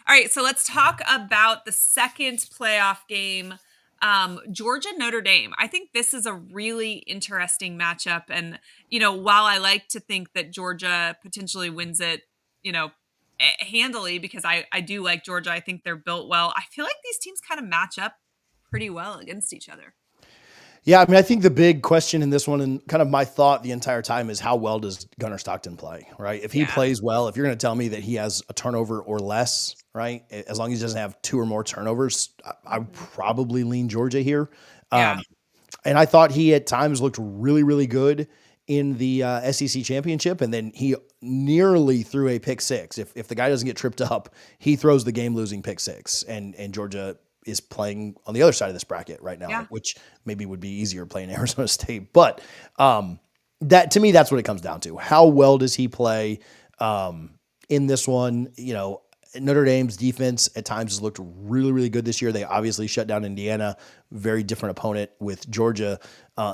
All right, so let's talk about the second playoff game. Georgia Notre Dame. I think this is a really interesting matchup. And, while I like to think that Georgia potentially wins it, you know, handily because I do like Georgia. I think they're built well. I feel like these teams kind of match up pretty well against each other. Yeah, I mean, I think the big question in this one, and kind of my thought the entire time, is how well does Gunnar Stockton play, right? If he Yeah. plays well, if you're going to tell me that he has a turnover or less, right? As long as he doesn't have two or more turnovers, I would Mhm. probably lean Georgia here. Yeah. Um, and I thought he at times looked really, really good in the SEC championship, and then he nearly threw a pick six. If the guy doesn't get tripped up, he throws the game losing pick six, and Georgia is playing on the other side of this bracket right now, Yeah. which maybe would be easier playing Arizona State. But that to me, that's what it comes down to. How well does he play in this one? Notre Dame's defense at times has looked really, really good this year. They obviously shut down Indiana, very different opponent with Georgia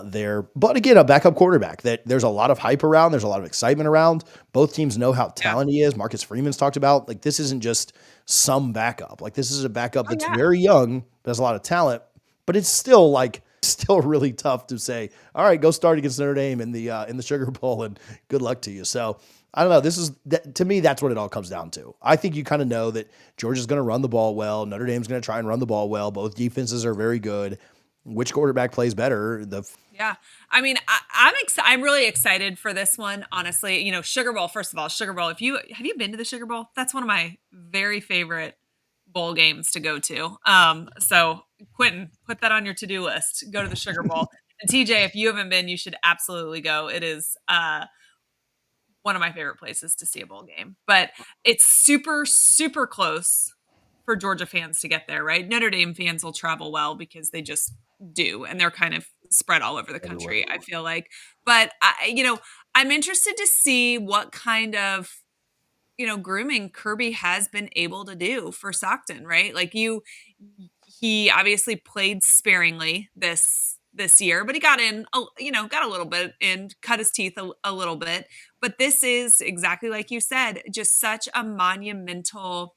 there. But again, a backup quarterback that there's a lot of hype around. There's a lot of excitement around. Both teams know how Yeah. talented he is. Marcus Freeman's talked about, like, this isn't just some backup. Like, this is a backup Oh that's yeah. very young, but has a lot of talent, but it's still still really tough to say, all right, go start against Notre Dame in the Sugar Bowl and good luck to you. So I don't know. To me, that's what it all comes down to. I think you kind of know that Georgia's going to run the ball well. Notre Dame's going to try and run the ball well. Both defenses are very good. Which quarterback plays better? Yeah. I mean, I'm really excited for this one, honestly. Sugar Bowl, first of all, Sugar Bowl. If you have you been to the Sugar Bowl? That's one of my very favorite bowl games to go to. So Quentin, put that on your to-do list. Go to the Sugar Bowl. And TJ, if you haven't been, you should absolutely go. It is one of my favorite places to see a bowl game. But it's super, super close for Georgia fans to get there, right? Notre Dame fans will travel well because they just do, and they're kind of spread all over the Everywhere. country, I feel like. But I'm interested to see what kind of grooming Kirby has been able to do for Stockton, right? He obviously played sparingly this year, but he got in, got a little bit in, cut his teeth a little bit. But this is exactly like you said, just such a monumental,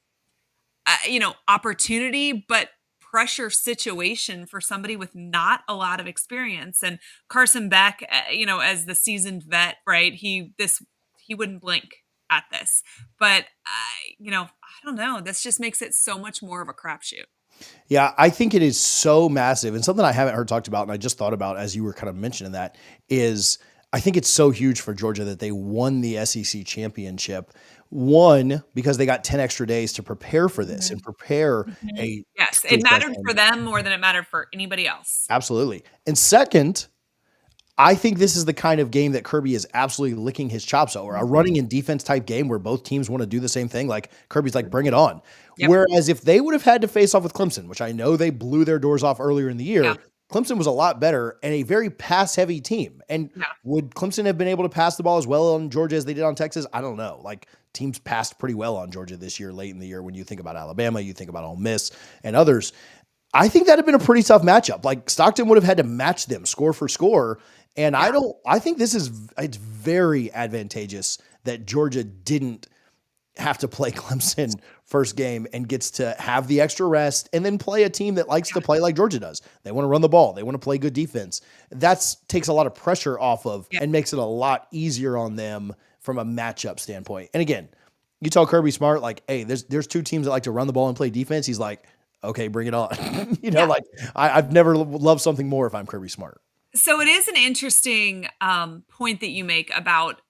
opportunity, but pressure situation for somebody with not a lot of experience. And Carson Beck, as the seasoned vet, right? He wouldn't blink at this, but I don't know. This just makes it so much more of a crapshoot. Yeah, I think it is so massive. And something I haven't heard talked about, and I just thought about as you were kind of mentioning that, is I think it's so huge for Georgia that they won the SEC championship. One, because they got 10 extra days to prepare for this and prepare Mhm. a Yes, true it mattered freshman. for them more than it mattered for anybody else. Absolutely. And second, I think this is the kind of game that Kirby is absolutely licking his chops over. A Mhm. running and defense type game where both teams want to do the same thing. Like Kirby's like, bring it on. Yep. Whereas if they would have had to face off with Clemson, which I know they blew their doors off earlier in the Yeah. year, Clemson was a lot better and a very pass heavy team. And Yeah. would Clemson have been able to pass the ball as well on Georgia as they did on Texas? I don't know. Like teams passed pretty well on Georgia this year, late in the year. When you think about Alabama, you think about Ole Miss and others. I think that'd have been a pretty tough matchup. Like Stockton would have had to match them score for score. And Yeah. I think it's very advantageous that Georgia didn't have to play Clemson first game and gets to have the extra rest and then play a team that likes Yeah. to play like Georgia does. They want to run the ball. They want to play good defense. That takes a lot of pressure off of Yeah. and makes it a lot easier on them from a matchup standpoint. And again, you tell Kirby Smart, like, hey, there's two teams that like to run the ball and play defense. He's like, okay, bring it on. Yeah. Like I've never loved something more if I'm Kirby Smart. So it is an interesting point that you make about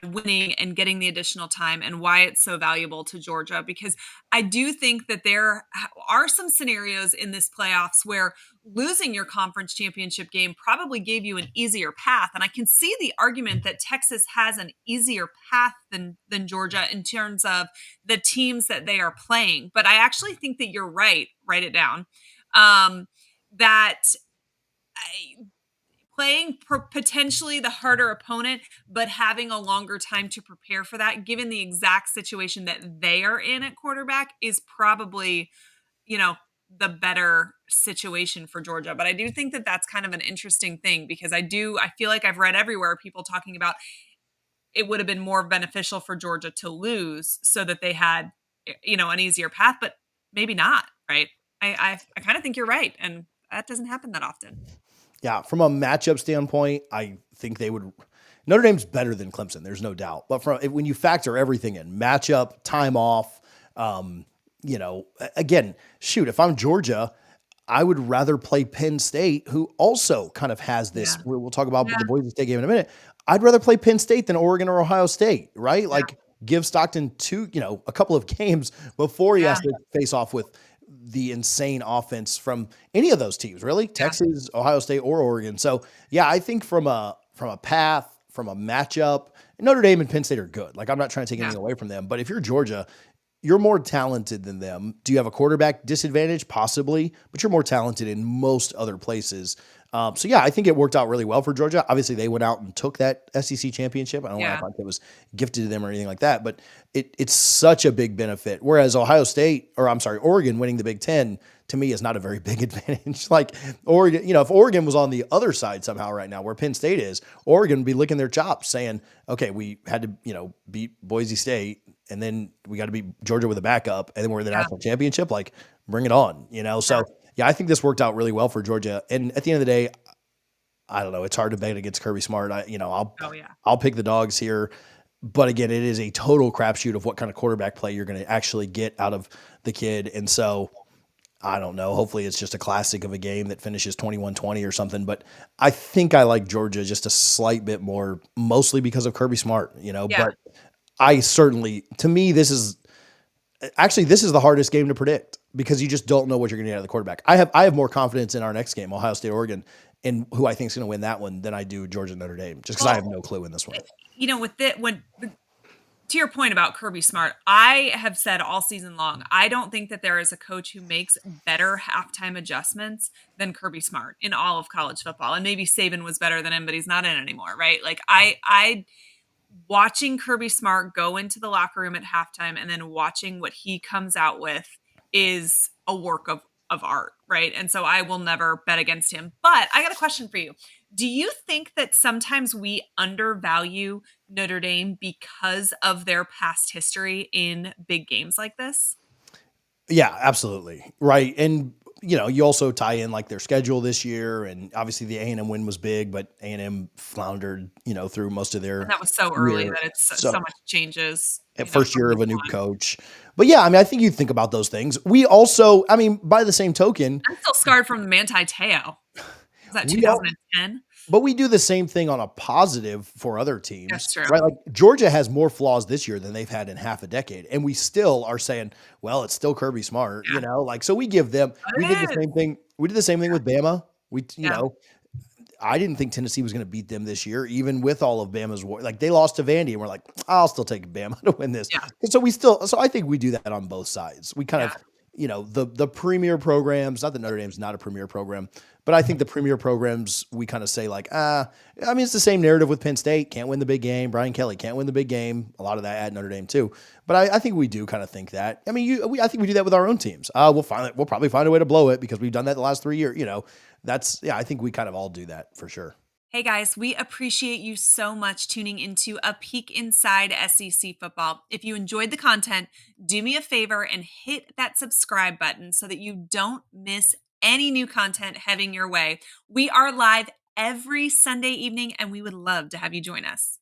winning and getting the additional time and why it's so valuable to Georgia, because I do think that there are some scenarios in this playoffs where losing your conference championship game probably gave you an easier path, and I can see the argument that Texas has an easier path than Georgia in terms of the teams that they are playing. But I actually think that you're right. Write it down. That playing potentially the harder opponent, but having a longer time to prepare for that, given the exact situation that they are in at quarterback, is probably, you know, the better situation for Georgia. But I do think that that's kind of an interesting thing because I feel like I've read everywhere people talking about it would have been more beneficial for Georgia to lose so that they had an easier path, but maybe not, right? I kind of think you're right, and that doesn't happen that often. Yeah, from a matchup standpoint, I think they would. Notre Dame's better than Clemson. There's no doubt. But when you factor everything in, matchup, time off, um, again, shoot, if I'm Georgia, I would rather play Penn State, who also kind of has this. Yeah. We'll talk about Yeah. the Boise State game in a minute. I'd rather play Penn State than Oregon or Ohio State, right? Yeah. Like give Stockton a couple of games before he has Yeah. to face off with the insane offense from any of those teams, really, Yeah. Texas, Ohio State, or Oregon. So yeah, I think from a path, from a matchup, Notre Dame and Penn State are good. Like I'm not trying to take Yeah. anything away from them, but if you're Georgia, you're more talented than them. Do you have a quarterback disadvantage? Possibly, but you're more talented in most other places. So yeah, I think it worked out really well for Georgia. Obviously, they went out and took that SEC championship. I don't want to Yeah. act like it was gifted to them or anything like that, but it's such a big benefit. Whereas Ohio State, or I'm sorry, Oregon winning the Big Ten to me is not a very big advantage. Like Oregon, if Oregon was on the other side somehow right now, where Penn State is, Oregon would be licking their chops, saying, "Okay, we had to, beat Boise State, and then we got to beat Georgia with a backup, and then we're in the Yeah. national championship. Like, bring it on." Yeah. So yeah, I think this worked out really well for Georgia. And at the end of the day, I don't know. It's hard to bet against Kirby Smart. Oh, yeah. I'll pick the dogs here. But again, it is a total crapshoot of what kind of quarterback play you're going to actually get out of the kid. And so I don't know. Hopefully it's just a classic of a game that finishes 21-20 or something. But I think I like Georgia just a slight bit more, mostly because of Kirby Smart. Yeah. But I certainly, to me, this is the hardest game to predict because you just don't know what you're going to get out of the quarterback. I have more confidence in our next game, Ohio State, Oregon, and who I think is going to win that one than I do Georgia Notre Dame, just because I Well, have no clue in this one. with it when to your point about Kirby Smart, I have said all season long, I don't think that there is a coach who makes better halftime adjustments than Kirby Smart in all of college football. And maybe Saban was better than him, but he's not in anymore, right? Like I watching Kirby Smart go into the locker room at halftime and then watching what he comes out with is a work of art, right? And so I will never bet against him. But I got a question for you. Do you think that sometimes we undervalue Notre Dame because of their past history in big games like this? Yeah, absolutely. Right. And you also tie in like their schedule this year, and obviously the A&M win was big, but A&M floundered, through most of And their that was so early year. that it's so So much changes, at first from year of week a new one. coach. But yeah, I mean, I think you think about those things. We also, I mean, by the same token, I'm still scarred from the Manti Te'o. Was that we all 2010? but we do the same thing on a positive for other teams, That's true. right? Like Georgia has more flaws this year than they've had in half a decade. And we still are saying, well, it's still Kirby Smart, Yeah. like, so we give them, But we did the it is. same thing. We did the same thing with Bama. Yeah. I didn't think Tennessee was going to beat them this year, even with all of Bama's war. Like they lost to Vandy, and we're like, I'll still take Bama to win this. Yeah. And so I think we do that on both sides. We kind Yeah. of, the premier programs. Not that Notre Dame's not a premier program, but I think the premier programs we kind of say like, I mean, it's the same narrative with Penn State. Can't win the big game. Brian Kelly can't win the big game. A lot of that at Notre Dame too. But I think we do kind of think that. I mean, I think we do that with our own teams. We'll probably find a way to blow it because we've done that the last 3 years. I think we kind of all do that for sure. Hey guys, we appreciate you so much tuning into a peek inside SEC football. If you enjoyed the content, do me a favor and hit that subscribe button so that you don't miss any new content heading your way. We are live every Sunday evening and we would love to have you join us.